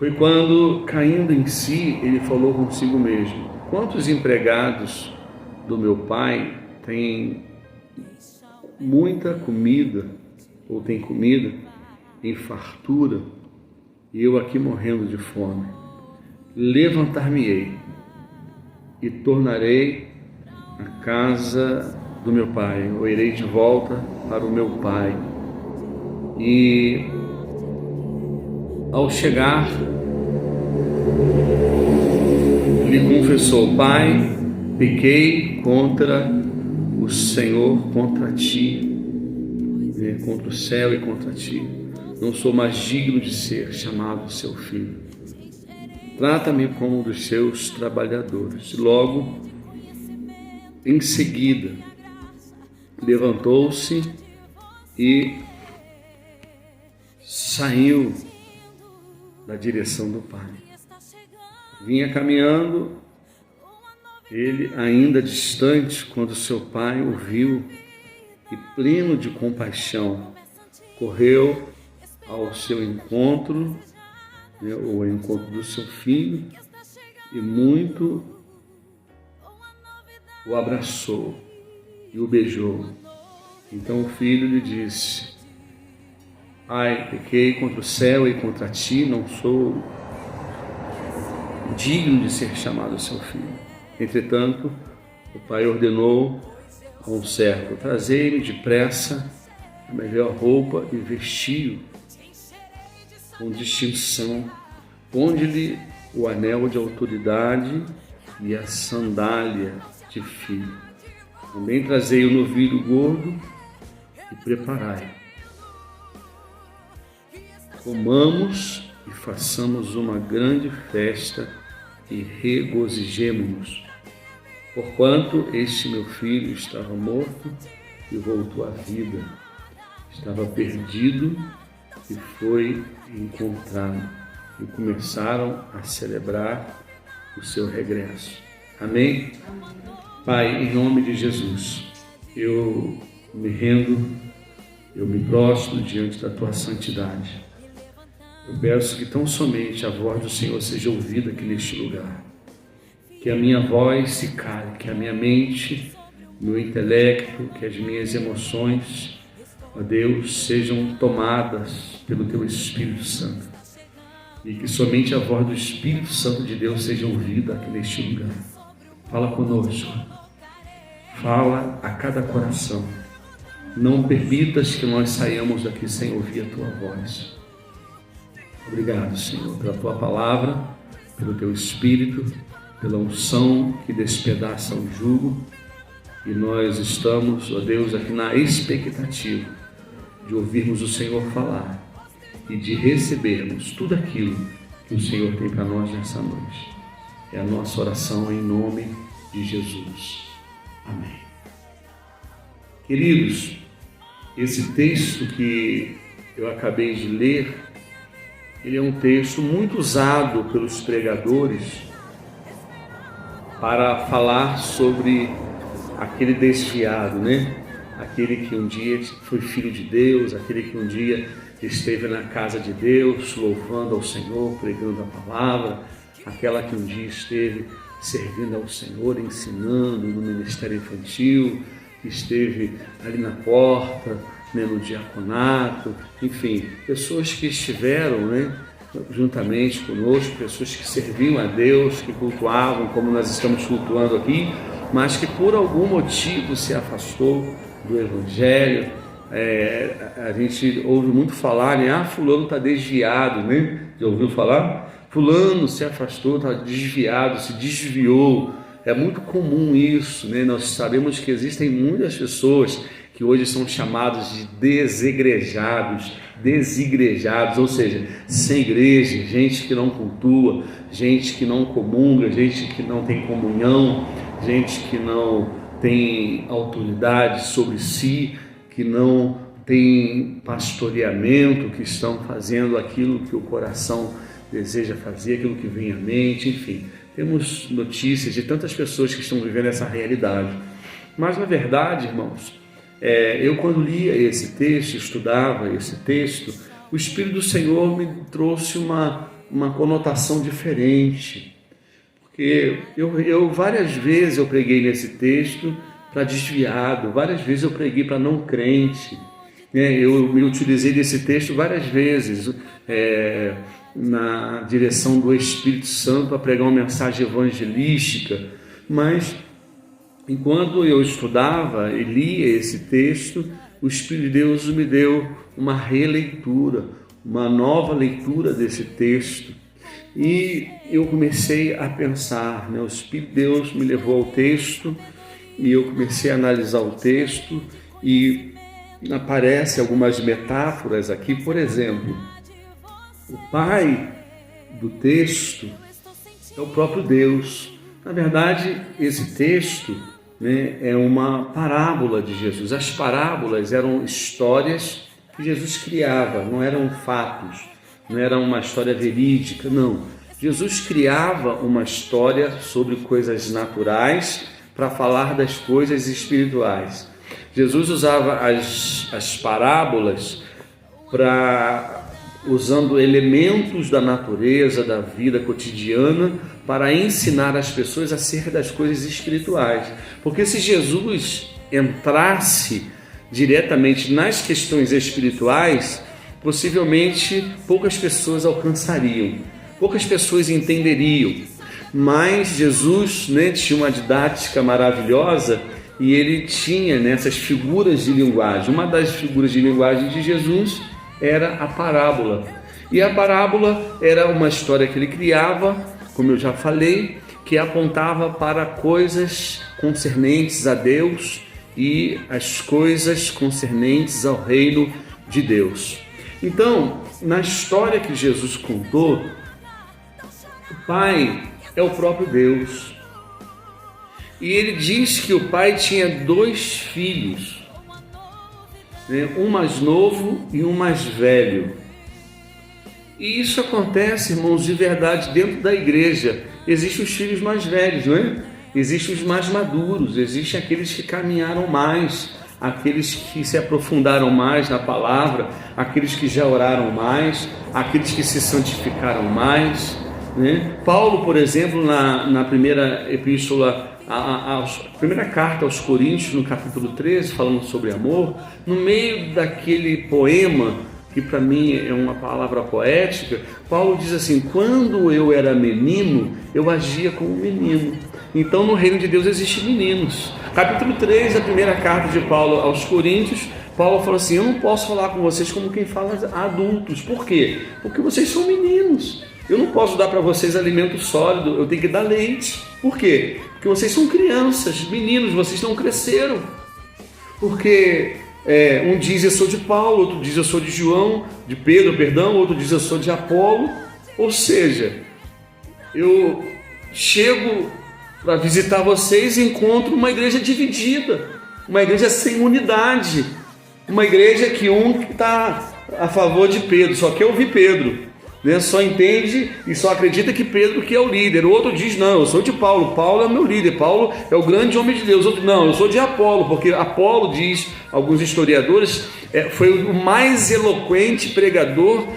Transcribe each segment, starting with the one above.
Foi quando, caindo em si, ele falou consigo mesmo: quantos empregados do meu pai têm muita comida, ou têm comida em fartura, e eu aqui morrendo de fome? Levantar-me-ei e tornarei à casa do meu pai, ou irei de volta para o meu pai. E ao chegar, lhe confessou: Pai, pequei contra o Senhor, contra ti, contra o céu e contra ti. Não sou mais digno de ser chamado seu filho. Trata-me como um dos seus trabalhadores. Logo, em seguida, levantou-se e saiu da direção do pai. Vinha caminhando, ele ainda distante, quando seu pai o viu e, pleno de compaixão, correu ao seu encontro, ou ao encontro do seu filho, e muito o abraçou e o beijou. Então o filho lhe disse: Pai, pequei contra o céu e contra ti, não sou digno de ser chamado seu filho. Entretanto, o pai ordenou a um servo: trazei-me depressa a melhor roupa e vestiu com distinção, ponde-lhe o anel de autoridade e a sandália de filho. Também trazei o novilho gordo e preparai. Comamos e façamos uma grande festa e regozijemo-nos, porquanto este meu filho estava morto e voltou à vida, estava perdido e foi encontrado. E começaram a celebrar o seu regresso. Amém? Pai, em nome de Jesus, eu me rendo, eu me prostro diante da tua santidade. Eu peço que tão somente a voz do Senhor seja ouvida aqui neste lugar. Que a minha voz se cale, que a minha mente, meu intelecto, que as minhas emoções, ó Deus, sejam tomadas pelo teu Espírito Santo. E que somente a voz do Espírito Santo de Deus seja ouvida aqui neste lugar. Fala conosco. Fala a cada coração. Não permitas que nós saiamos daqui sem ouvir a tua voz. Obrigado, Senhor, pela tua palavra, pelo teu Espírito, pela unção que despedaça o jugo. E nós estamos, ó Deus, aqui na expectativa de ouvirmos o Senhor falar e de recebermos tudo aquilo que o Senhor tem para nós nessa noite. É a nossa oração em nome de Jesus. Amém. Queridos, esse texto que eu acabei de ler, ele é um texto muito usado pelos pregadores para falar sobre aquele desviado, né? Aquele que um dia foi filho de Deus, aquele que um dia esteve na casa de Deus, louvando ao Senhor, pregando a palavra, aquela que um dia esteve servindo ao Senhor, ensinando no ministério infantil, que esteve ali na porta, no diaconato, enfim, pessoas que estiveram, juntamente conosco, pessoas que serviam a Deus, que cultuavam como nós estamos cultuando aqui, mas que por algum motivo se afastou do Evangelho. A gente ouve muito falar, fulano está desviado, Já ouviu falar? Fulano se afastou, está desviado, se desviou. É muito comum isso, Nós sabemos que existem muitas pessoas que hoje são chamados de desigrejados, ou seja, sem igreja, gente que não cultua, gente que não comunga, gente que não tem comunhão, gente que não tem autoridade sobre si, que não tem pastoreamento, que estão fazendo aquilo que o coração deseja fazer, aquilo que vem à mente, enfim. Temos notícias de tantas pessoas que estão vivendo essa realidade. Mas, na verdade, irmãos, eu quando lia esse texto, estudava esse texto, o Espírito do Senhor me trouxe uma uma conotação diferente. Porque eu várias vezes eu preguei nesse texto para desviado, várias vezes eu preguei para não crente. Eu me utilizei desse texto várias vezes na direção do Espírito Santo para pregar uma mensagem evangelística, mas enquanto eu estudava e lia esse texto, o Espírito de Deus me deu uma releitura, uma nova leitura desse texto, e eu comecei a pensar, o Espírito de Deus me levou ao texto e eu comecei a analisar o texto, e aparecem algumas metáforas aqui. Por exemplo, o pai do texto é o próprio Deus. Na verdade, esse texto é uma parábola de Jesus. As parábolas eram histórias que Jesus criava, não eram fatos, não era uma história verídica, não. Jesus criava uma história sobre coisas naturais para falar das coisas espirituais. Jesus usava as parábolas usando elementos da natureza, da vida cotidiana, para ensinar as pessoas acerca das coisas espirituais. Porque se Jesus entrasse diretamente nas questões espirituais, possivelmente poucas pessoas alcançariam, poucas pessoas entenderiam. Mas Jesus tinha uma didática maravilhosa, e ele tinha nessas figuras de linguagem. Uma das figuras de linguagem de Jesus era a parábola. E a parábola era uma história que ele criava, como eu já falei, que apontava para coisas concernentes a Deus e as coisas concernentes ao reino de Deus. Então, na história que Jesus contou, o Pai é o próprio Deus. E ele diz que o pai tinha 2 filhos, um mais novo e um mais velho. E isso acontece, irmãos, de verdade dentro da igreja. Existem os filhos mais velhos, não é? Existem os mais maduros, existem aqueles que caminharam mais, aqueles que se aprofundaram mais na palavra, aqueles que já oraram mais, aqueles que se santificaram mais. Paulo, por exemplo, na primeira epístola, a primeira carta aos Coríntios, no capítulo 13, falando sobre amor, no meio daquele poema, que para mim é uma palavra poética, Paulo diz assim: quando eu era menino, eu agia como menino. Então no reino de Deus existem meninos. Capítulo 3, a primeira carta de Paulo aos Coríntios, Paulo fala assim: eu não posso falar com vocês como quem fala a adultos. Por quê? Porque vocês são meninos. Eu não posso dar para vocês alimento sólido, eu tenho que dar leite. Por quê? Porque vocês são crianças, meninos, vocês não cresceram. Porque um diz eu sou de Paulo, outro diz eu sou de Pedro, outro diz eu sou de Apolo. Ou seja, eu chego para visitar vocês e encontro uma igreja dividida, uma igreja sem unidade, uma igreja que está a favor de Pedro, só quer ouvir Pedro. Só entende e só acredita que Pedro que é o líder. O outro diz: não, eu sou de Paulo, Paulo é o meu líder, Paulo é o grande homem de Deus. O outro: não, eu sou de Apolo, porque Apolo, diz alguns historiadores, foi o mais eloquente pregador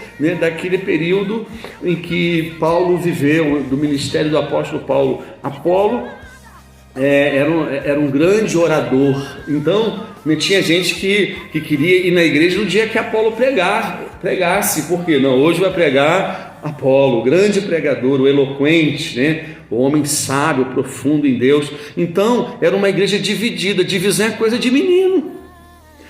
daquele período em que Paulo viveu, do ministério do apóstolo Paulo. Apolo era um grande orador. Então tinha gente que queria ir na igreja no dia que Apolo pregasse. Por quê? Não, hoje vai pregar Apolo, o grande pregador, o eloquente, o homem sábio, profundo em Deus. Então era uma igreja dividida. Divisão é coisa de menino,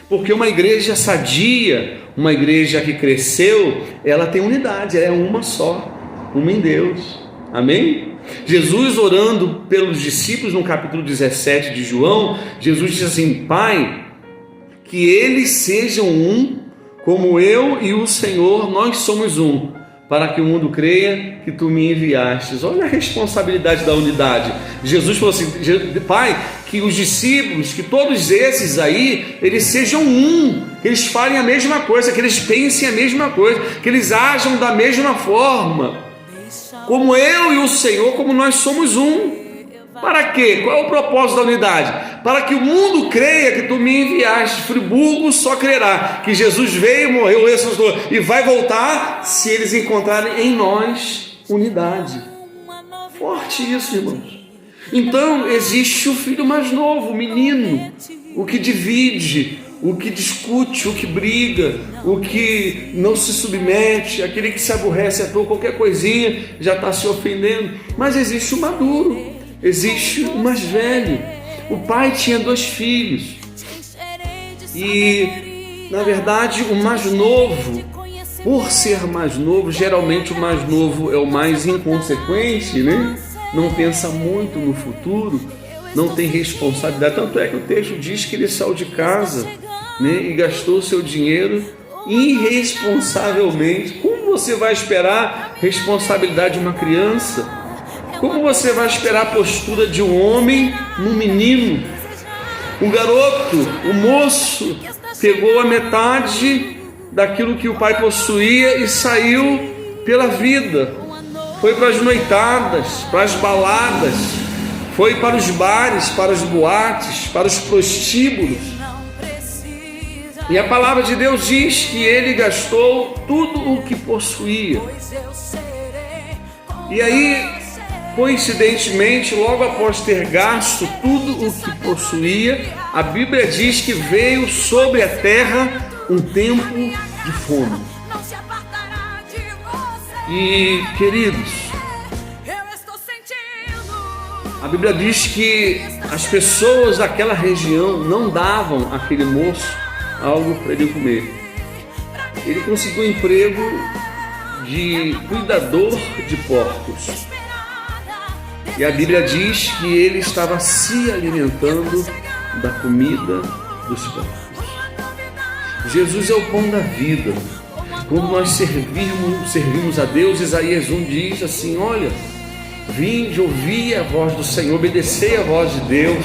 porque uma igreja sadia, uma igreja que cresceu, ela tem unidade, ela é uma só, uma em Deus. Amém? Jesus, orando pelos discípulos no capítulo 17 de João, Jesus diz assim: Pai, que eles sejam um, como eu e o Senhor, nós somos um, para que o mundo creia que tu me enviastes. Olha a responsabilidade da unidade. Jesus falou assim: Pai, que os discípulos, que todos esses aí, eles sejam um, que eles falem a mesma coisa, que eles pensem a mesma coisa, que eles ajam da mesma forma, como eu e o Senhor, como nós somos um. Para quê? Qual é o propósito da unidade? Para que o mundo creia que tu me enviaste. Friburgo só crerá que Jesus veio, morreu, ressuscitou e vai voltar se eles encontrarem em nós unidade. Forte isso, irmãos. Então existe o filho mais novo, o menino, o que divide, o que discute, o que briga, o que não se submete, aquele que se aborrece a qualquer coisinha já está se ofendendo. Mas existe o maduro, existe o mais velho. O pai tinha 2 filhos e, na verdade, o mais novo, por ser mais novo, geralmente o mais novo é o mais inconsequente, né? Não pensa muito no futuro, não tem responsabilidade. Tanto é que o texto diz que ele saiu de casa, né, e gastou o seu dinheiro irresponsavelmente. Como você vai esperar responsabilidade de uma criança? Como você vai esperar a postura de um homem num menino? O garoto, o moço, pegou a metade daquilo que o pai possuía e saiu pela vida. Foi para as noitadas, para as baladas, foi para os bares, para as boates, para os prostíbulos. E a palavra de Deus diz que ele gastou tudo o que possuía. E aí, coincidentemente, logo após ter gasto tudo o que possuía, a Bíblia diz que veio sobre a terra um tempo de fome. E, queridos, a Bíblia diz que as pessoas daquela região não davam àquele moço algo para ele comer. Ele conseguiu um emprego de cuidador de porcos. E a Bíblia diz que ele estava se alimentando da comida dos porcos. Jesus é o pão da vida. Quando nós servimos a Deus, Isaías 1 diz assim: olha, vinde, ouvi a voz do Senhor, obedecei a voz de Deus,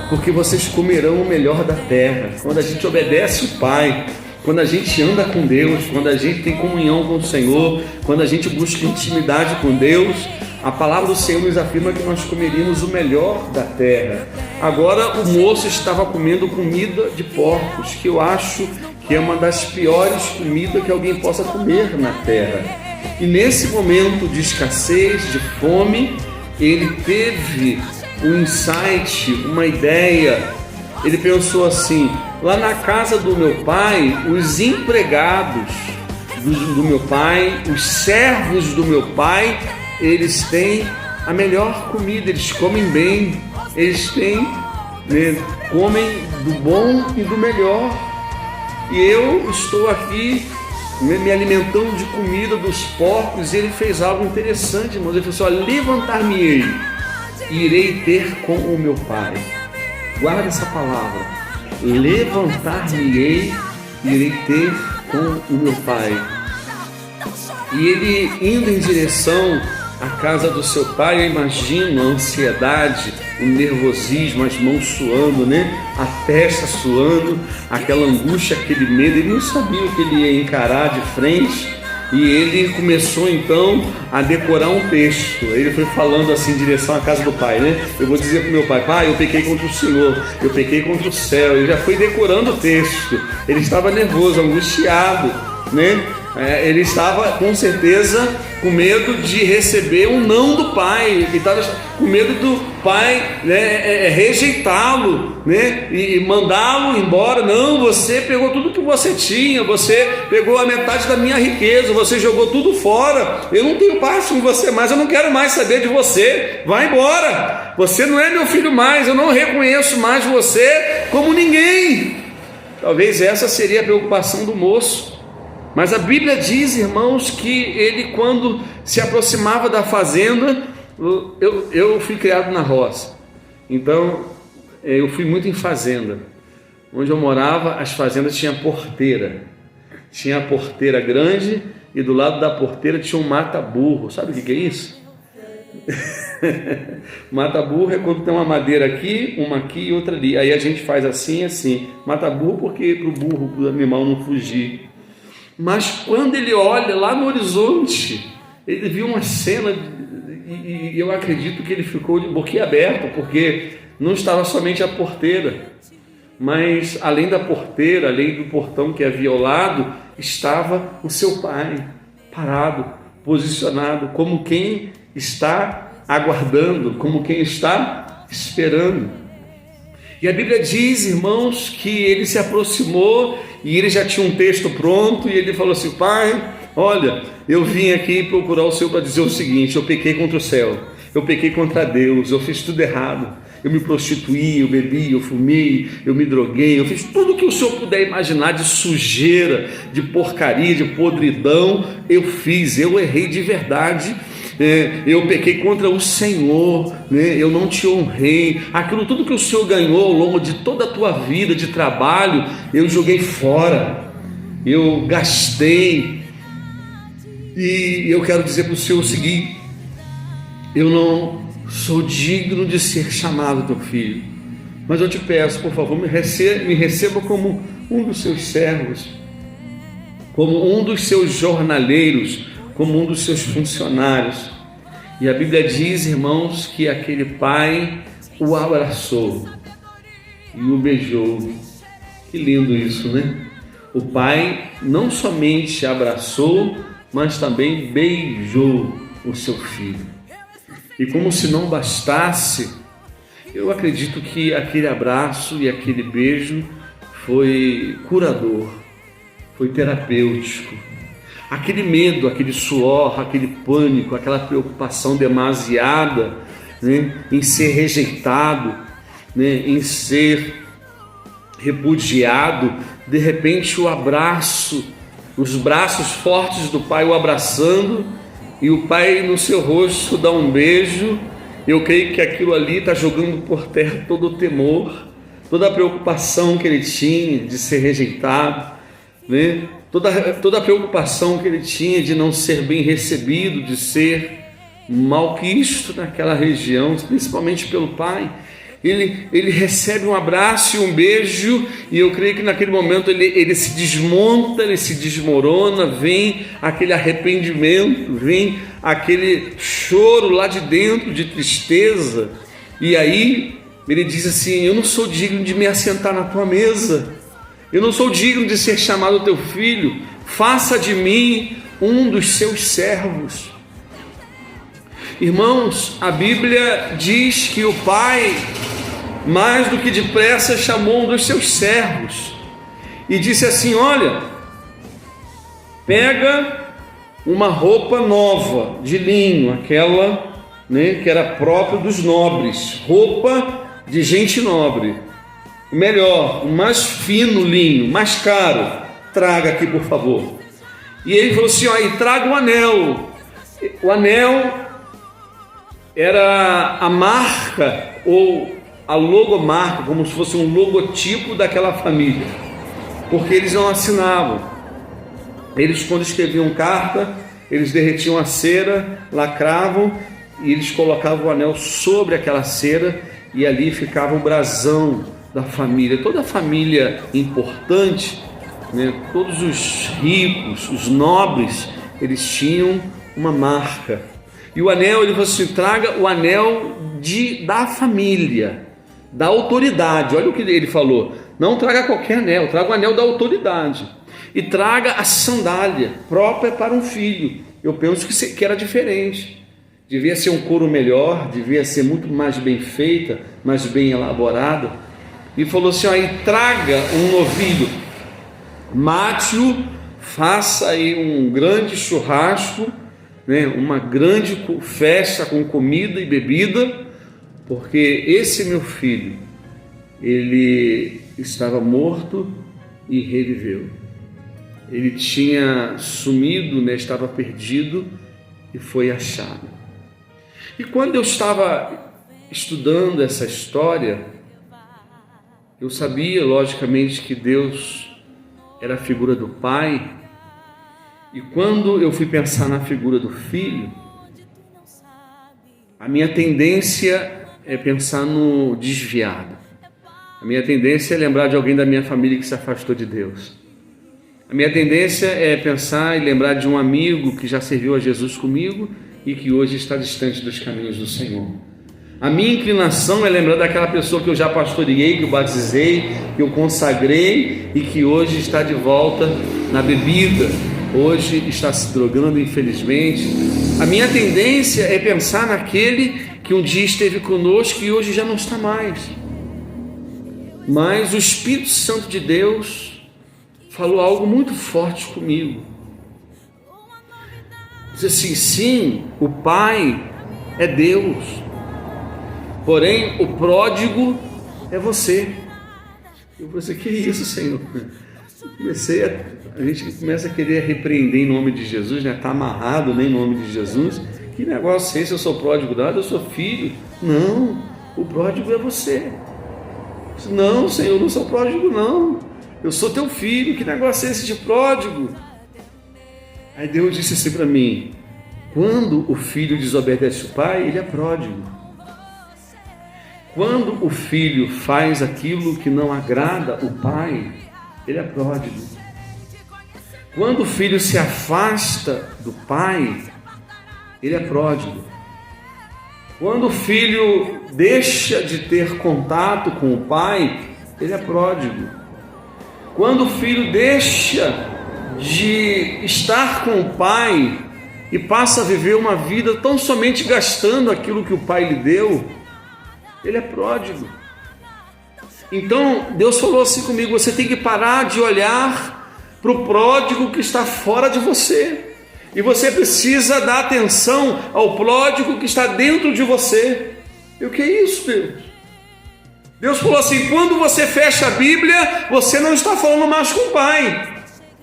porque vocês comerão o melhor da terra. Quando a gente obedece o Pai, quando a gente anda com Deus, quando a gente tem comunhão com o Senhor, quando a gente busca intimidade com Deus, a palavra do Senhor nos afirma que nós comeríamos o melhor da terra. Agora o moço estava comendo comida de porcos, que eu acho que é uma das piores comidas que alguém possa comer na terra. E nesse momento de escassez, de fome, ele teve um insight, uma ideia. Ele pensou assim: lá na casa do meu pai, os empregados do meu pai, os servos do meu pai, eles têm a melhor comida, eles comem bem, eles têm, né, comem do bom e do melhor. E eu estou aqui me alimentando de comida dos porcos. E ele fez algo interessante, irmãos. Ele falou assim: levantar-me-ei e irei ter com o meu pai. Guarda essa palavra: levantar-me-ei e irei ter com o meu pai. E ele indo em direção à casa do seu pai, eu imagino a ansiedade, o nervosismo, as mãos suando, né? A testa suando, aquela angústia, aquele medo. Ele não sabia o que ele ia encarar de frente. E ele começou então a decorar um texto. Ele foi falando assim em direção à casa do pai, né? Eu vou dizer para o meu pai: pai, eu pequei contra o Senhor, eu pequei contra o céu. Ele já foi decorando o texto. Ele estava nervoso, angustiado, né? Ele estava com certeza com medo de receber um não do pai. Ele estava com medo do pai, né, rejeitá-lo, né, e mandá-lo embora. Não, você pegou tudo que você tinha, você pegou a metade da minha riqueza, você jogou tudo fora. Eu não tenho parte com você mais, eu não quero mais saber de você. Vai embora, você não é meu filho mais, eu não reconheço mais você como ninguém. Talvez essa seria a preocupação do moço. Mas a Bíblia diz, irmãos, que ele, quando se aproximava da fazenda, eu fui criado na roça, então eu fui muito em fazenda. Onde eu morava, as fazendas tinham porteira. Tinha a porteira grande e do lado da porteira tinha um mata-burro. Sabe o que é isso? Mata-burro é quando tem uma madeira aqui, uma aqui e outra ali. Aí a gente faz assim e assim. Mata-burro porque para o burro, para o animal não fugir. Mas quando ele olha lá no horizonte, ele viu uma cena E eu acredito que ele ficou de boquiaberto, porque não estava somente a porteira, mas além da porteira, além do portão que havia ao lado, estava o seu pai, parado, posicionado, como quem está aguardando, como quem está esperando. E a Bíblia diz, irmãos, que ele se aproximou e ele já tinha um texto pronto, e ele falou assim: pai, olha, eu vim aqui procurar o Senhor para dizer o seguinte: eu pequei contra o céu, eu pequei contra Deus, eu fiz tudo errado, eu me prostituí, eu bebi, eu fumei, eu me droguei, eu fiz tudo o que o Senhor puder imaginar de sujeira, de porcaria, de podridão, eu fiz, eu errei de verdade. Eu pequei contra o Senhor, eu não te honrei, aquilo tudo que o Senhor ganhou ao longo de toda a tua vida de trabalho, eu joguei fora, eu gastei. E eu quero dizer para o Senhor o seguinte: eu não sou digno de ser chamado teu filho, mas eu te peço, por favor, me receba como um dos seus servos, como um dos seus jornaleiros, como um dos seus funcionários. E a Bíblia diz, irmãos, que aquele pai o abraçou e o beijou. Que lindo isso, né? O pai não somente abraçou, mas também beijou o seu filho. E como se não bastasse, eu acredito que aquele abraço e aquele beijo foi curador, foi terapêutico. Aquele medo, aquele suor, aquele pânico, aquela preocupação demasiada, em ser rejeitado, em ser repudiado, de repente o abraço, os braços fortes do pai o abraçando, e o pai no seu rosto dá um beijo. Eu creio que aquilo ali está jogando por terra todo o temor, toda a preocupação que ele tinha de ser rejeitado, toda a preocupação que ele tinha de não ser bem recebido, de ser malquisto naquela região, principalmente pelo pai. Ele recebe um abraço e um beijo, e eu creio que naquele momento ele se desmonta, ele se desmorona, vem aquele arrependimento, vem aquele choro lá de dentro de tristeza, e aí ele diz assim: eu não sou digno de me assentar na tua mesa, eu não sou digno de ser chamado teu filho, faça de mim um dos seus servos. Irmãos, a Bíblia diz que o pai, mais do que depressa, chamou um dos seus servos e disse assim: olha, pega uma roupa nova de linho, aquela que era própria dos nobres, roupa de gente nobre, melhor, o mais fino linho, mais caro, traga aqui por favor. E ele falou assim: ó, e traga o anel. O anel era a marca ou a logomarca, como se fosse um logotipo daquela família, porque eles não assinavam. Eles, quando escreviam carta, eles derretiam a cera, lacravam, e eles colocavam o anel sobre aquela cera, e ali ficava o brasão da família. Toda a família importante, todos os ricos, os nobres, eles tinham uma marca. E o anel, ele falou assim: traga o anel da família, da autoridade. Olha o que ele falou: não traga qualquer anel, traga o anel da autoridade. E traga a sandália própria para um filho. Eu penso que era diferente. Devia ser um couro melhor, devia ser muito mais bem feita, mais bem elaborada. E falou assim: ó, e traga um novilho, mate-o, faça aí um grande churrasco, uma grande festa com comida e bebida, porque esse meu filho, ele estava morto e reviveu. Ele tinha sumido, estava perdido e foi achado. E quando eu estava estudando essa história, eu sabia, logicamente, que Deus era a figura do pai. E quando eu fui pensar na figura do filho, a minha tendência é pensar no desviado. A minha tendência é lembrar de alguém da minha família que se afastou de Deus. A minha tendência é pensar e lembrar de um amigo que já serviu a Jesus comigo e que hoje está distante dos caminhos do Senhor. A minha inclinação é lembrar daquela pessoa que eu já pastoreei, que eu batizei, que eu consagrei e que hoje está de volta na bebida, hoje está se drogando, infelizmente. A minha tendência é pensar naquele que um dia esteve conosco e hoje já não está mais. Mas o Espírito Santo de Deus falou algo muito forte comigo. Diz assim: sim, o Pai é Deus, porém o pródigo é você. Eu pensei, que isso, Senhor? A gente começa a querer repreender em nome de Jesus, né? Está amarrado, né, em nome de Jesus. Que negócio é esse? Eu sou pródigo nada, eu sou filho. Não, o pródigo é você. Não, Senhor, eu não sou pródigo não, eu sou teu filho. Que negócio é esse de pródigo? Aí Deus disse assim para mim: quando o filho desobedece o pai, ele é pródigo. Quando o filho faz aquilo que não agrada o pai, ele é pródigo. Quando o filho se afasta do pai, ele é pródigo. Quando o filho deixa de ter contato com o pai, ele é pródigo. Quando o filho deixa de estar com o pai e passa a viver uma vida tão somente gastando aquilo que o pai lhe deu, ele é pródigo. Então Deus falou assim comigo: você tem que parar de olhar para o pródigo que está fora de você, e você precisa dar atenção ao pródigo que está dentro de você. E o que é isso, Deus? Deus falou assim: quando você fecha a Bíblia, você não está falando mais com o pai,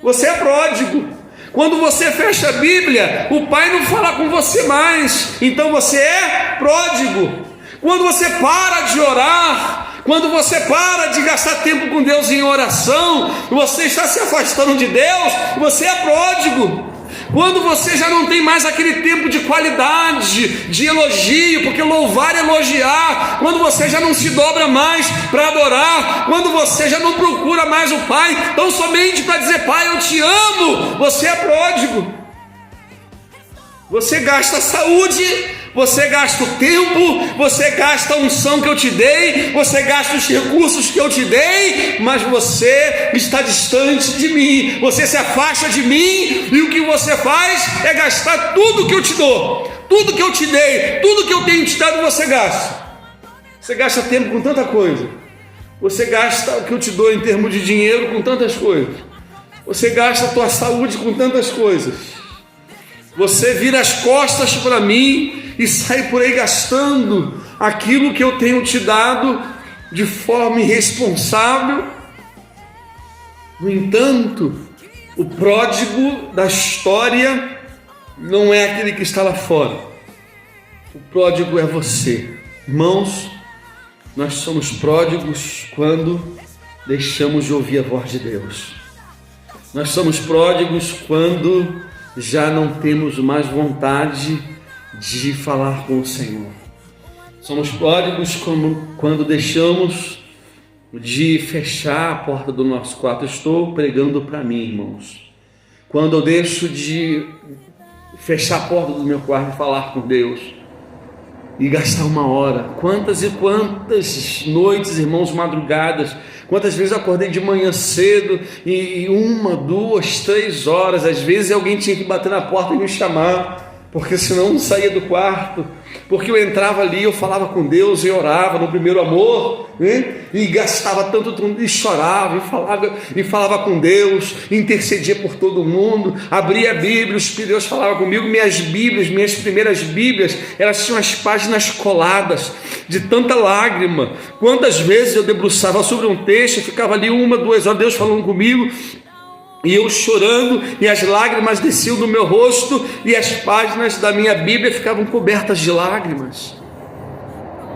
você é pródigo. Quando você fecha a Bíblia, o pai não fala com você mais, então você é pródigo. Quando você para de orar, quando você para de gastar tempo com Deus em oração, você está se afastando de Deus, você é pródigo. Quando você já não tem mais aquele tempo de qualidade, de elogio, porque louvar é elogiar, quando você já não se dobra mais para adorar, quando você já não procura mais o Pai, tão somente para dizer: Pai, eu te amo, você é pródigo. Você gasta a saúde, você gasta o tempo, você gasta a unção que eu te dei, você gasta os recursos que eu te dei, mas você está distante de mim, você se afasta de mim, e o que você faz é gastar tudo que eu te dou, tudo que eu te dei, tudo que eu tenho te dado, você gasta. Você gasta tempo com tanta coisa, você gasta o que eu te dou em termos de dinheiro com tantas coisas, você gasta a tua saúde com tantas coisas. Você vira as costas para mim e sai por aí gastando aquilo que eu tenho te dado de forma irresponsável. No entanto, o pródigo da história não é aquele que está lá fora. O pródigo é você. Irmãos, nós somos pródigos quando deixamos de ouvir a voz de Deus. Nós somos pródigos quando já não temos mais vontade de falar com o Senhor. Somos pródigos quando deixamos de fechar a porta do nosso quarto. Estou pregando para mim, irmãos. Quando eu deixo de fechar a porta do meu quarto e falar com Deus e gastar uma hora. Quantas e quantas noites, irmãos, madrugadas, quantas vezes eu acordei de manhã cedo e 1, 2, 3 horas, às vezes alguém tinha que bater na porta e me chamar, porque senão eu não saía do quarto, porque eu entrava ali, eu falava com Deus e orava no primeiro amor, né? E gastava tanto tempo, e chorava, e falava com Deus, intercedia por todo mundo, abria a Bíblia, o Espírito de Deus falava comigo. Minhas primeiras Bíblias, elas tinham as páginas coladas, de tanta lágrima. Quantas vezes eu debruçava sobre um texto, e ficava ali 1, 2 horas, Deus falando comigo, e eu chorando, e as lágrimas desciam do meu rosto, e as páginas da minha Bíblia ficavam cobertas de lágrimas.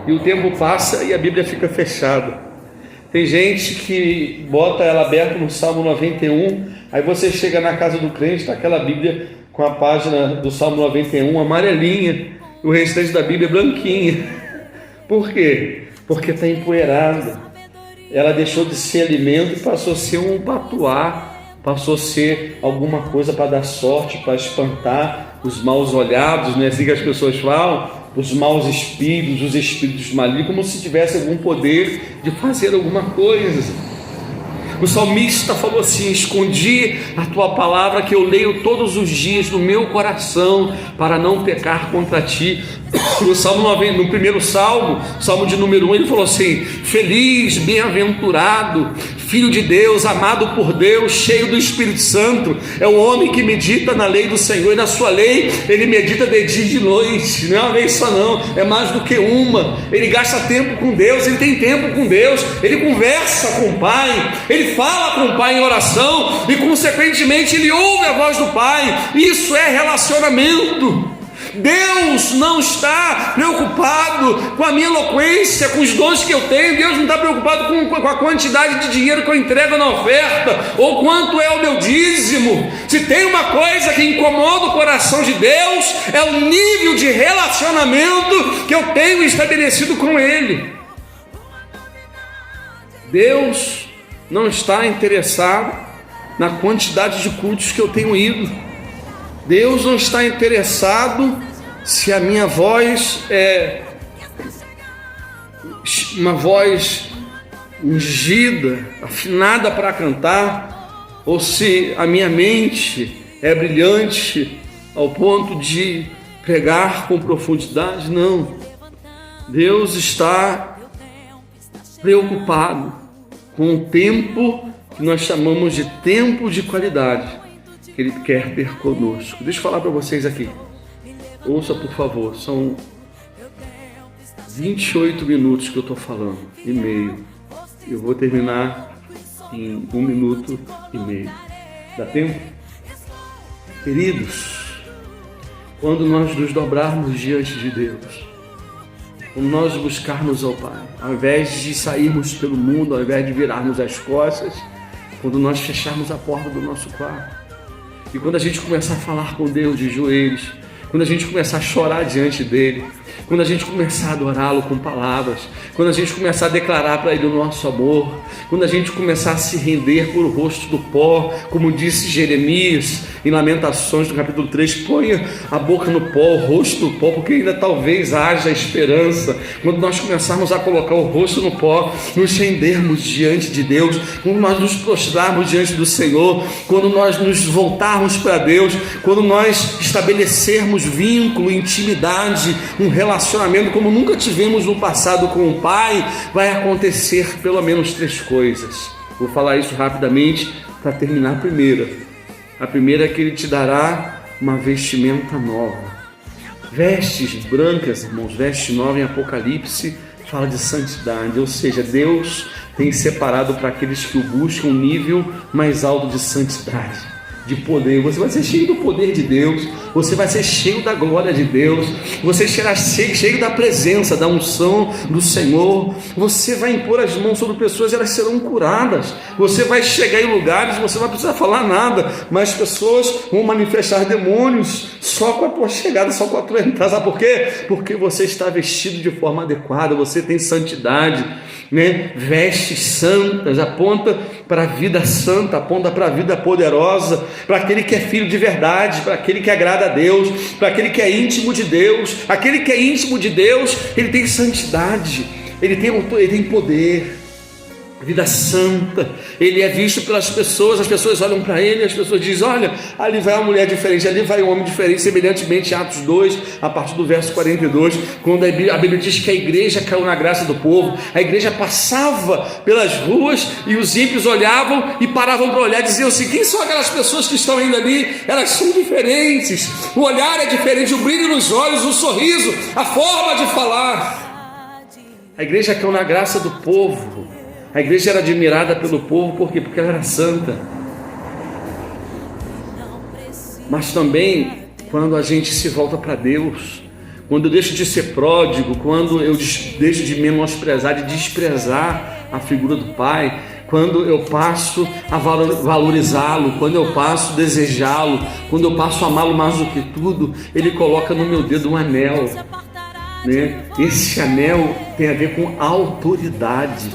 E o tempo passa e a Bíblia fica fechada. Tem gente que bota ela aberta no Salmo 91, aí você chega na casa do crente, está aquela Bíblia com a página do Salmo 91 amarelinha, e o restante da Bíblia branquinha. Por quê? Porque está empoeirada. Ela deixou de ser alimento e passou a ser um patuá passou a ser alguma coisa para dar sorte, para espantar os maus olhados, né? Assim que as pessoas falam, os maus espíritos, os espíritos malignos, como se tivesse algum poder de fazer alguma coisa. O salmista falou assim: escondi a tua palavra que eu leio todos os dias no meu coração para não pecar contra ti. No primeiro salmo, salmo de número 1, ele falou assim: feliz, bem-aventurado, filho de Deus, amado por Deus, cheio do Espírito Santo, é o homem que medita na lei do Senhor, e na sua lei ele medita de dia e de noite. Não é uma vez só não, é mais do que uma. Ele gasta tempo com Deus, ele tem tempo com Deus, ele conversa com o Pai, ele fala com o Pai em oração, e consequentemente ele ouve a voz do Pai. Isso é relacionamento. Deus não está preocupado com a minha eloquência, com os dons que eu tenho. Deus não está preocupado com a quantidade de dinheiro que eu entrego na oferta, ou quanto é o meu dízimo. Se tem uma coisa que incomoda o coração de Deus, é o nível de relacionamento que eu tenho estabelecido com Ele. Deus não está interessado na quantidade de cultos que eu tenho ido. Deus não está interessado se a minha voz é uma voz ungida, afinada para cantar, ou se a minha mente é brilhante ao ponto de pregar com profundidade. Não. Deus está preocupado com o tempo que nós chamamos de tempo de qualidade que Ele quer ter conosco. Deixa eu falar para vocês aqui. Ouça, por favor. São 28 minutos que eu estou falando e meio. Eu vou terminar em 1 minuto e meio. Dá tempo? Queridos, quando nós nos dobrarmos diante de Deus, quando nós buscarmos ao Pai, ao invés de sairmos pelo mundo, ao invés de virarmos as costas, quando nós fecharmos a porta do nosso quarto, e quando a gente começar a falar com Deus de joelhos, quando a gente começar a chorar diante dEle, quando a gente começar a adorá-lo com palavras, quando a gente começar a declarar para Ele o nosso amor, quando a gente começar a se render por o rosto do pó, como disse Jeremias em Lamentações, no capítulo 3, ponha a boca no pó, o rosto no pó, porque ainda talvez haja esperança. Quando nós começarmos a colocar o rosto no pó, nos rendermos diante de Deus, quando nós nos prostrarmos diante do Senhor, quando nós nos voltarmos para Deus, quando nós estabelecermos vínculo, intimidade, um relacionamento como nunca tivemos no passado com o Pai, vai acontecer pelo menos 3 coisas. Vou falar isso rapidamente para terminar a primeira. A primeira é que Ele te dará uma vestimenta nova. Vestes brancas, irmãos, veste nova em Apocalipse fala de santidade, ou seja, Deus tem separado para aqueles que o buscam um nível mais alto de santidade, de poder. Você vai ser cheio do poder de Deus, você vai ser cheio da glória de Deus, você será cheio da presença, da unção do Senhor. Você vai impor as mãos sobre pessoas e elas serão curadas. Você vai chegar em lugares, você não vai precisar falar nada, mas as pessoas vão manifestar demônios só com a tua chegada, só com a tua entrada. Sabe por quê? Porque você está vestido de forma adequada, você tem santidade, né? Vestes santas, aponta para a vida santa, aponta para a vida poderosa, para aquele que é filho de verdade, para aquele que agrada a Deus, para aquele que é íntimo de Deus. Aquele que é íntimo de Deus, ele tem santidade, ele tem poder, vida santa. Ele é visto pelas pessoas, as pessoas olham para ele, as pessoas dizem: olha, ali vai uma mulher diferente, ali vai um homem diferente. Semelhantemente, em Atos 2, a partir do verso 42, quando a Bíblia diz que a igreja caiu na graça do povo, a igreja passava pelas ruas e os ímpios olhavam e paravam para olhar e diziam assim: quem são aquelas pessoas que estão indo ali? Elas são diferentes, o olhar é diferente, o brilho nos olhos, o sorriso, a forma de falar. A igreja caiu na graça do povo. A igreja era admirada pelo povo, por quê? Porque ela era santa. Mas também, quando a gente se volta para Deus, quando eu deixo de ser pródigo, quando eu deixo de menosprezar, de desprezar a figura do Pai, quando eu passo a valorizá-lo, quando eu passo a desejá-lo, quando eu passo a amá-lo mais do que tudo, Ele coloca no meu dedo um anel, né? Esse anel tem a ver com autoridade.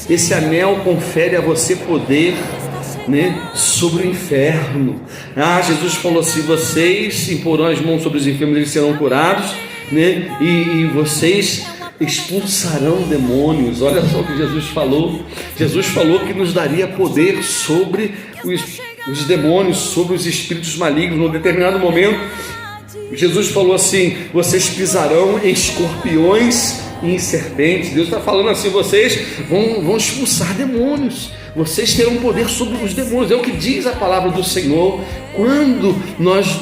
Esse anel confere a você poder. né, sobre o inferno. Jesus falou assim: vocês imporão as mãos sobre os enfermos, eles serão curados, né, e vocês expulsarão demônios. Olha só o que Jesus falou. Jesus falou que nos daria poder sobre os demônios, sobre os espíritos malignos. Num determinado momento, Jesus falou assim: vocês pisarão em escorpiões e em serpentes. Deus está falando assim: vocês vão expulsar demônios, vocês terão poder sobre os demônios. É o que diz a palavra do Senhor. Quando nós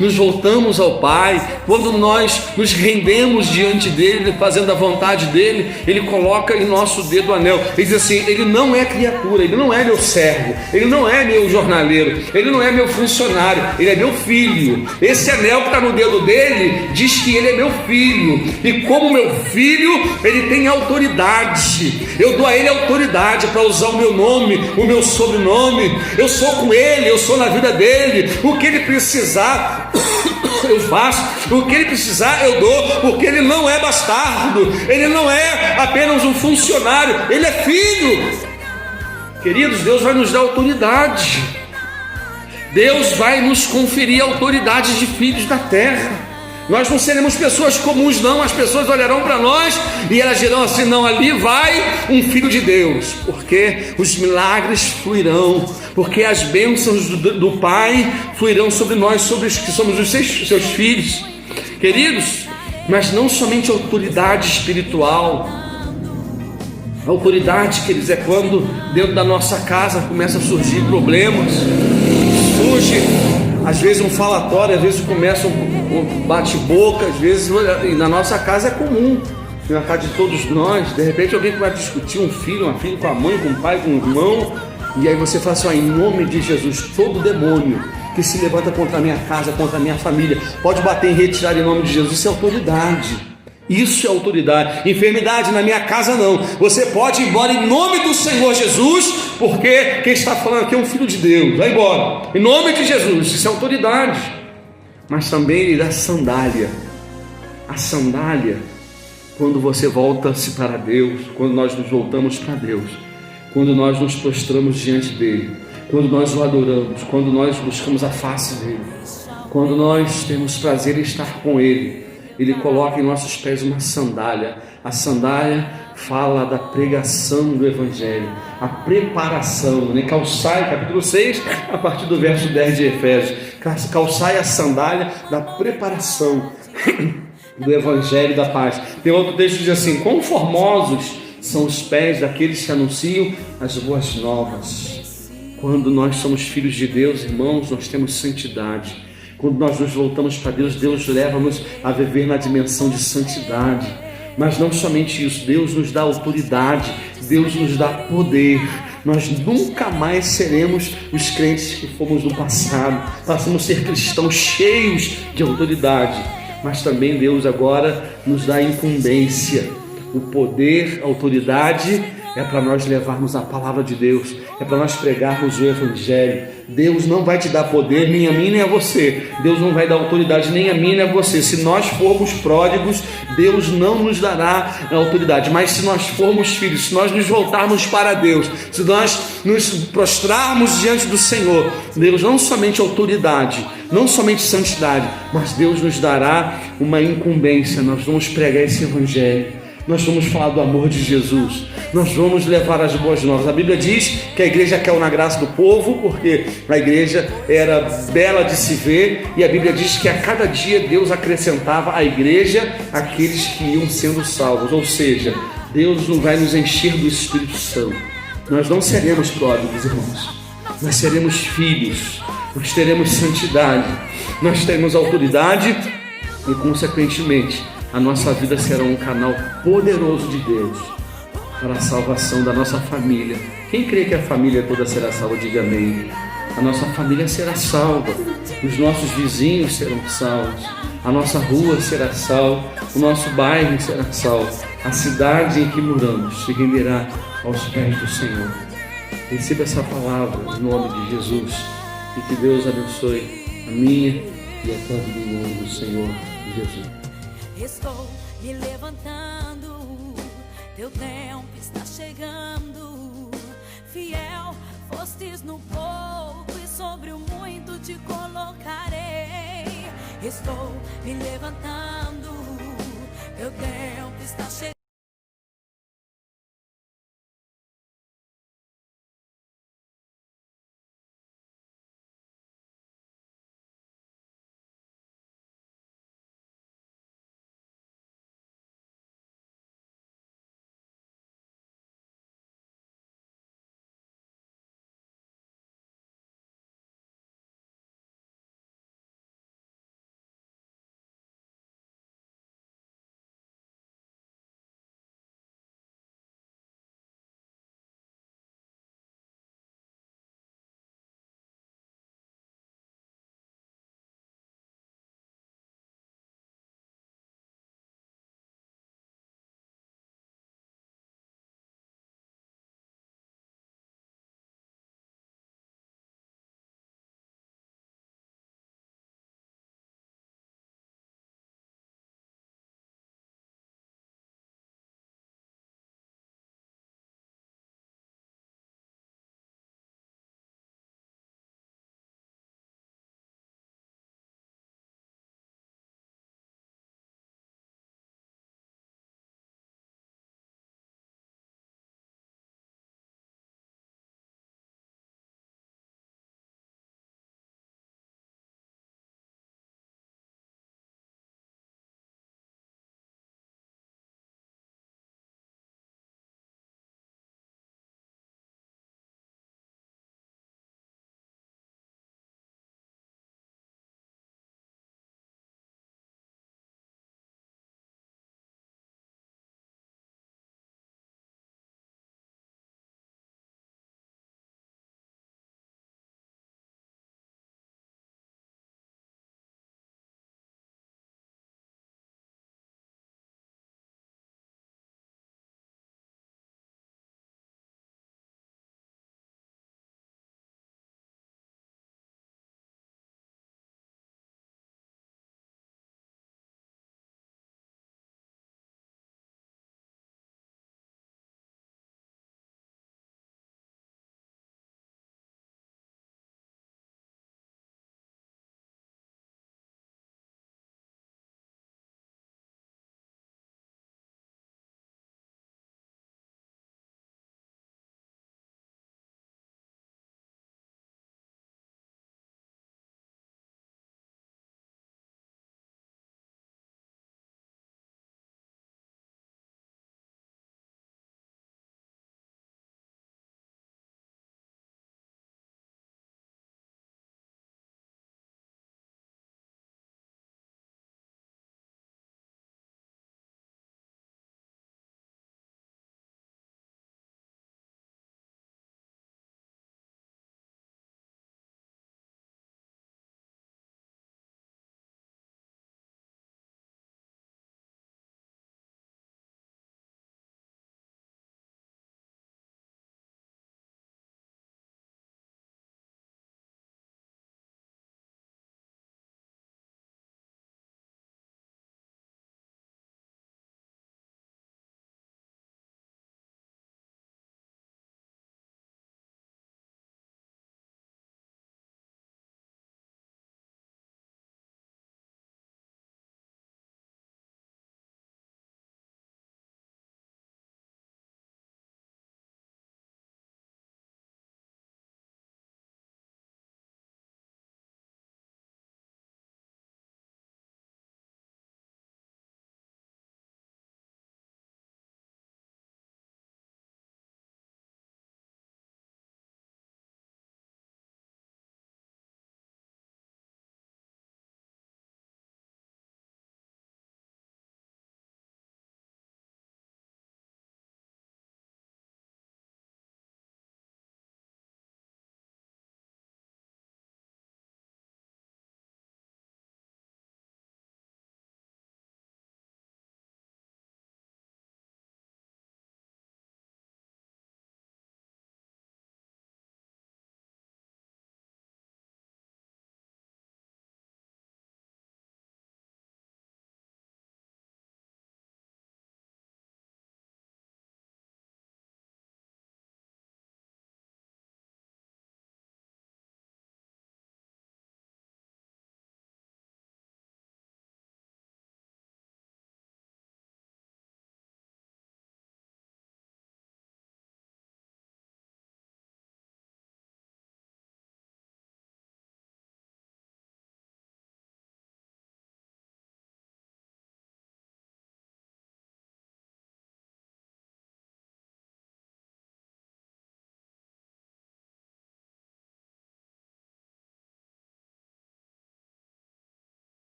nos voltamos ao Pai, quando nós nos rendemos diante dEle, fazendo a vontade dEle, Ele coloca em nosso dedo o anel. Ele diz assim: Ele não é criatura, Ele não é meu servo, Ele não é meu jornaleiro, Ele não é meu funcionário, Ele é meu filho. Esse anel que está no dedo dEle diz que Ele é meu filho, e como meu filho, Ele tem autoridade. Eu dou a Ele autoridade para usar o meu nome, o meu sobrenome. Eu sou com Ele, eu sou na vida dEle. O que Ele precisar, eu faço. O que Ele precisar, eu dou, porque Ele não é bastardo, Ele não é apenas um funcionário, Ele é filho. Queridos, Deus vai nos dar autoridade. Deus vai nos conferir autoridade de filhos da terra. Nós não seremos pessoas comuns, não. As pessoas olharão para nós e elas dirão assim: não, ali vai um filho de Deus, porque os milagres fluirão, porque as bênçãos do Pai fluirão sobre nós, sobre os que somos os seus filhos. Queridos, mas não somente autoridade espiritual. A autoridade, queridos, é quando dentro da nossa casa começam a surgir problemas. Surge às vezes um falatório, às vezes começa um bate-boca, às vezes na nossa casa é comum, na casa de todos nós. De repente alguém vai discutir, um filho, uma filha com a mãe, com o pai, com o irmão, e aí você fala assim: em nome de Jesus, todo demônio que se levanta contra a minha casa, contra a minha família, pode bater em retirada em nome de Jesus. Isso é autoridade. Isso é autoridade. Enfermidade na minha casa não. Você pode ir embora em nome do Senhor Jesus, porque quem está falando aqui é um filho de Deus. Vai embora em nome de Jesus. Isso é autoridade. Mas também Ele dá sandália. A sandália, quando você volta-se para Deus, quando nós nos voltamos para Deus, quando nós nos prostramos diante dEle, quando nós o adoramos, quando nós buscamos a face dEle, quando nós temos prazer em estar com Ele, Ele coloca em nossos pés uma sandália. A sandália fala da pregação do Evangelho, a preparação, né? Calçai, capítulo 6, a partir do verso 10 de Efésios. Calçai a sandália da preparação do Evangelho da paz. Tem outro texto que diz assim: quão formosos são os pés daqueles que anunciam as boas novas. Quando nós somos filhos de Deus, irmãos, nós temos santidade. Quando nós nos voltamos para Deus, Deus leva-nos a viver na dimensão de santidade. Mas não somente isso, Deus nos dá autoridade, Deus nos dá poder. Nós nunca mais seremos os crentes que fomos no passado. Passamos a ser cristãos cheios de autoridade. Mas também Deus agora nos dá incumbência. O poder, a autoridade é para nós levarmos a palavra de Deus, é para nós pregarmos o Evangelho. Deus não vai te dar poder, nem a mim nem a você. Deus não vai dar autoridade nem a mim nem a você. Se nós formos pródigos, Deus não nos dará a autoridade. Mas se nós formos filhos, se nós nos voltarmos para Deus, se nós nos prostrarmos diante do Senhor, Deus não somente autoridade, não somente santidade, mas Deus nos dará uma incumbência. Nós vamos pregar esse Evangelho. Nós vamos falar do amor de Jesus. Nós vamos levar as boas novas. A Bíblia diz que a igreja caiu na graça do povo, porque a igreja era bela de se ver, e a Bíblia diz que a cada dia Deus acrescentava à igreja aqueles que iam sendo salvos. Ou seja, Deus não vai nos encher do Espírito Santo. Nós não seremos pródigos, irmãos. Nós seremos filhos. Nós teremos santidade. Nós teremos autoridade e, consequentemente, a nossa vida será um canal poderoso de Deus para a salvação da nossa família. Quem crê que a família toda será salva, diga amém. A nossa família será salva, os nossos vizinhos serão salvos, a nossa rua será salva, o nosso bairro será salvo, a cidade em que moramos se renderá aos pés do Senhor. Receba essa palavra em nome de Jesus e que Deus abençoe a minha e a tua vida em nome do Senhor Jesus. Estou me levantando, teu tempo está chegando, fiel. fostes no pouco e sobre o muito te colocarei. Estou me levantando, meu tempo está chegando.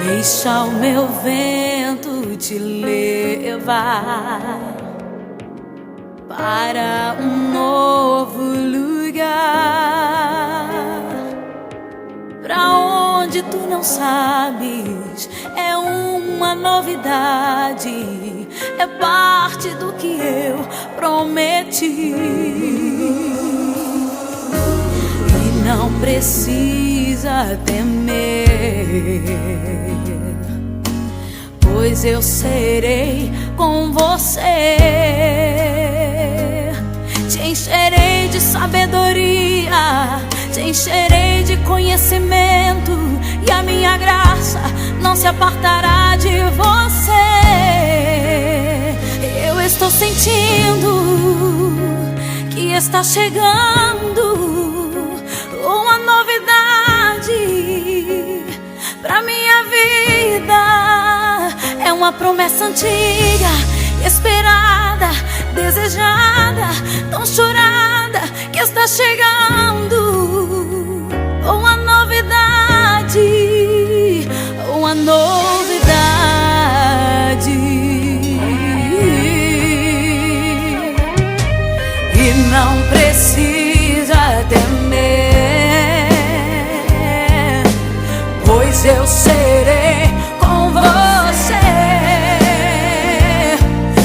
Deixa o meu vento te levar para um novo lugar, pra onde tu não sabes. É uma novidade, é parte do que eu prometi. E não precisa temer, pois eu serei com você. Te encherei de sabedoria, te encherei de conhecimento, e a minha graça não se apartará de você. Eu estou sentindo que está chegando uma novidade pra minha vida. É uma promessa antiga, esperada, desejada, tão chorada, que está chegando. Uma novidade, uma novidade. E não precisa temer, pois eu serei com você.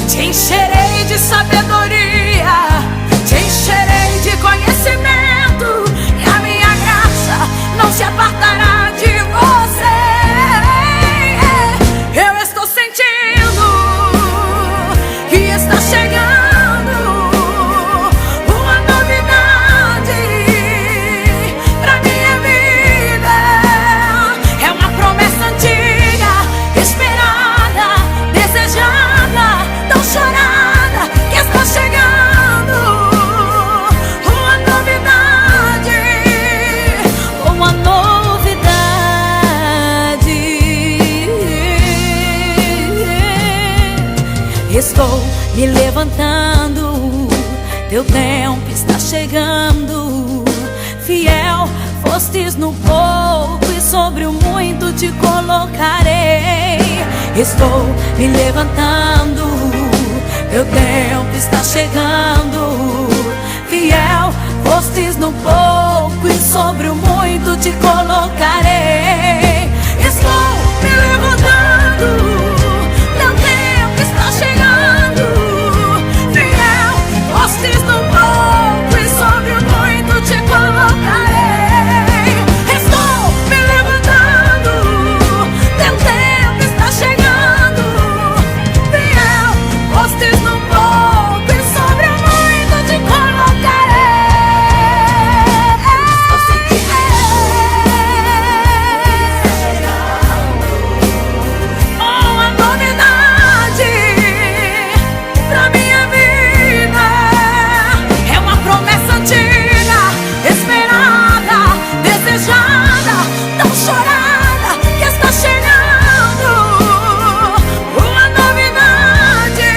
Te encherei de sabedoria, te encherei de conhecimento, e a minha graça não se apartará de você. Eu estou sentindo que está chegando uma novidade pra minha vida. É uma promessa antiga, esperada, desejada, tão chorada, que está chegando. Uma novidade, uma novidade. Estou me levantando, teu tempo está chegando. Fiel fostes no pouco, e sobre o muito te colocarei. Estou me levantando, teu tempo está chegando. Fiel fostes no pouco, e sobre o muito te colocarei. Estou me levantando, teu tempo está chegando. Fiel fostes no pouco, e sobre o muito te colocarei. Estou me levantando, teu tempo está chegando. Fiel fostes no pouco, e sobre o muito te colocarei. Uma novidade pra minha vida. É uma promessa antiga, esperada, desejada, tão chorada, que está chegando. Uma novidade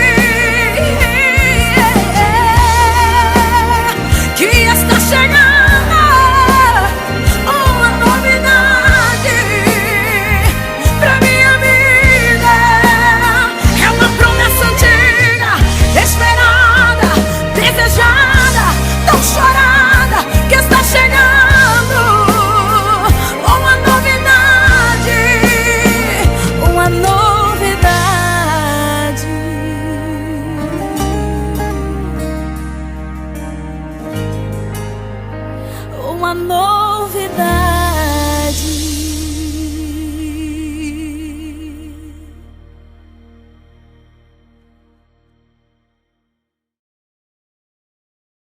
que está chegando. Uma novidade pra minha vida. É uma promessa antiga, esperada, desejada, tão chorada, que está chegando. Uma novidade, uma novidade. Uma novidade.